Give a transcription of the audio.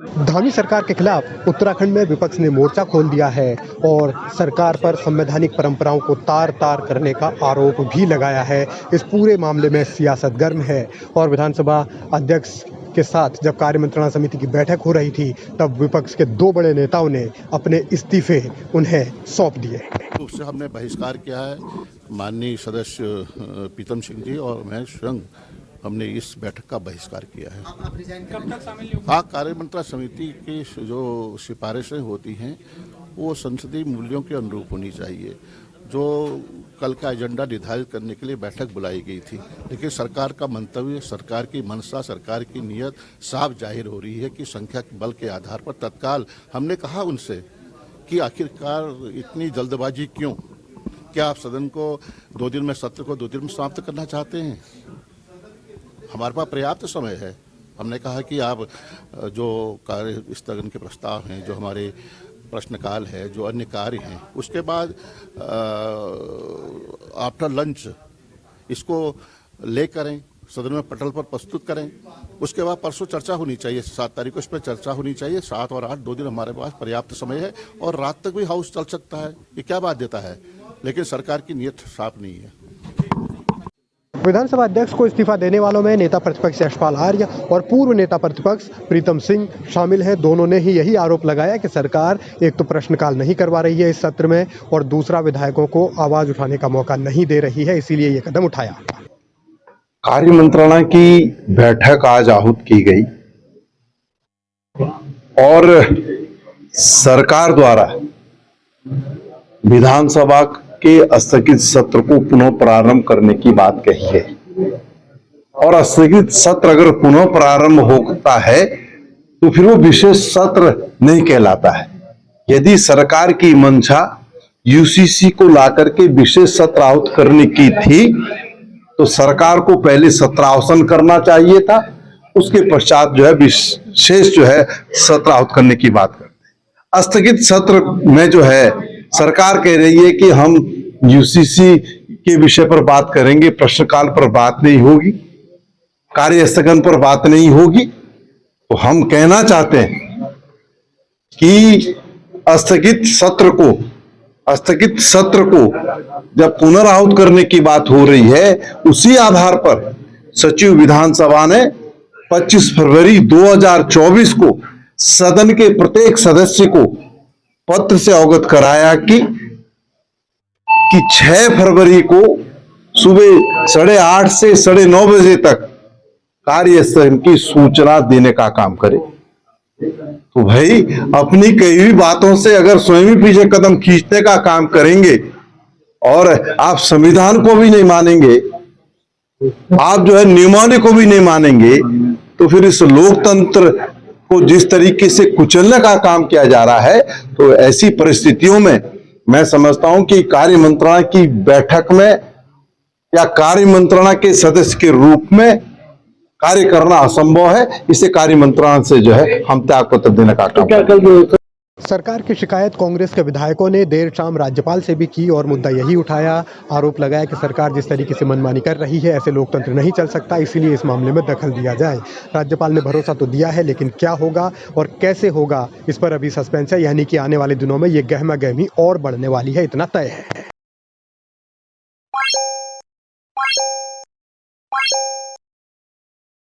धामी सरकार के खिलाफ उत्तराखंड में विपक्ष ने मोर्चा खोल दिया है और सरकार पर संवैधानिक परंपराओं को तार-तार करने का आरोप भी लगाया है। इस पूरे मामले में सियासत गर्म है और विधानसभा अध्यक्ष के साथ जब कार्य मंत्रणा समिति की बैठक हो रही थी, तब विपक्ष के 2 बड़े नेताओं ने अपने इस्तीफे उन्हें सौंप दिए। उससे हमने बहिष्कार किया है। माननीय सदस्य प्रीतम सिंह जी और मैं स्वयं हमने इस बैठक का बहिष्कार किया है। कब तक शामिल होंगे? हाँ, कार्य मंत्रणा समिति की जो सिफारिशें होती हैं वो संसदीय मूल्यों के अनुरूप होनी चाहिए। जो कल का एजेंडा निर्धारित करने के लिए बैठक बुलाई गई थी, लेकिन सरकार का मंतव्य, सरकार की मंशा, सरकार की नीयत साफ जाहिर हो रही है कि संख्या बल के आधार पर तत्काल हमने कहा उनसे कि आखिरकार इतनी जल्दबाजी क्यों? क्या आप सदन को 2 दिन में, सत्र को 2 दिन में समाप्त करना चाहते हैं? हमारे पास पर्याप्त समय है। हमने कहा कि आप जो कार्य स्थगन के प्रस्ताव हैं, जो हमारे प्रश्नकाल है, जो अन्य कार्य हैं, उसके बाद आफ्टर लंच इसको ले करें, सदन में पटल पर प्रस्तुत करें। उसके बाद परसों चर्चा होनी चाहिए, 7 तारीख को इस पर चर्चा होनी चाहिए। 7 और 8 2 दिन हमारे पास पर्याप्त समय है और रात तक भी हाउस चल सकता है। ये क्या बात देता है? लेकिन सरकार की नीयत साफ नहीं है। विधानसभा अध्यक्ष को इस्तीफा देने वालों में नेता प्रतिपक्ष यशपाल आर्य और पूर्व नेता प्रतिपक्ष प्रीतम सिंह शामिल हैं। दोनों ने ही यही आरोप लगाया कि सरकार एक तो प्रश्नकाल नहीं करवा रही है इस सत्र में और दूसरा विधायकों को आवाज उठाने का मौका नहीं दे रही है, इसीलिए ये कदम उठाया। कार्य मंत्रणा की बैठक आज आहूत की गई और सरकार द्वारा विधानसभा के स्थगित सत्र को पुनः प्रारंभ करने की बात कही है और स्थगित सत्र अगर पुनः प्रारंभ होता है तो फिर वो विशेष सत्र नहीं कहलाता है। यदि सरकार की मंशा यूसीसी को लाकर के विशेष सत्र आहूत करने की थी तो सरकार को पहले सत्रावसान करना चाहिए था, उसके पश्चात जो है विशेष जो है सत्र आहूत करने की बात करते। स्थगित सत्र में जो है सरकार कह रही है कि हम यूसीसी के विषय पर बात करेंगे, प्रश्नकाल पर बात नहीं होगी, कार्य स्थगन पर बात नहीं होगी। तो हम कहना चाहते हैं कि स्थगित सत्र को जब पुनराहुत करने की बात हो रही है, उसी आधार पर सचिव विधानसभा ने 25 फरवरी 2024 को सदन के प्रत्येक सदस्य को पत्र से अवगत कराया कि 6 फरवरी को सुबह 8:30 से 9:30 बजे तक कार्य स्थगन की सूचना देने का काम करे। तो भाई अपनी कई हुई बातों से अगर स्वयं ही पीछे कदम खींचने का काम करेंगे और आप संविधान को भी नहीं मानेंगे, आप जो है नियमावली को भी नहीं मानेंगे, तो फिर इस लोकतंत्र को जिस तरीके से कुचलने का काम किया जा रहा है, तो ऐसी परिस्थितियों में मैं समझता हूं कि कार्य मंत्रणा की बैठक में या कार्य मंत्रणा के सदस्य के रूप में कार्य करना असंभव है। इसे कार्य मंत्रणा से जो है हम त्यागपत्र देने का काम सरकार की शिकायत कांग्रेस के विधायकों ने देर शाम राज्यपाल से भी की और मुद्दा यही उठाया। आरोप लगाया कि सरकार जिस तरीके से मनमानी कर रही है, ऐसे लोकतंत्र नहीं चल सकता, इसीलिए इस मामले में दखल दिया जाए। राज्यपाल ने भरोसा तो दिया है, लेकिन क्या होगा और कैसे होगा इस पर अभी सस्पेंस है, यानी कि आने वाले दिनों में ये गहमा गहमी और बढ़ने वाली है, इतना तय है।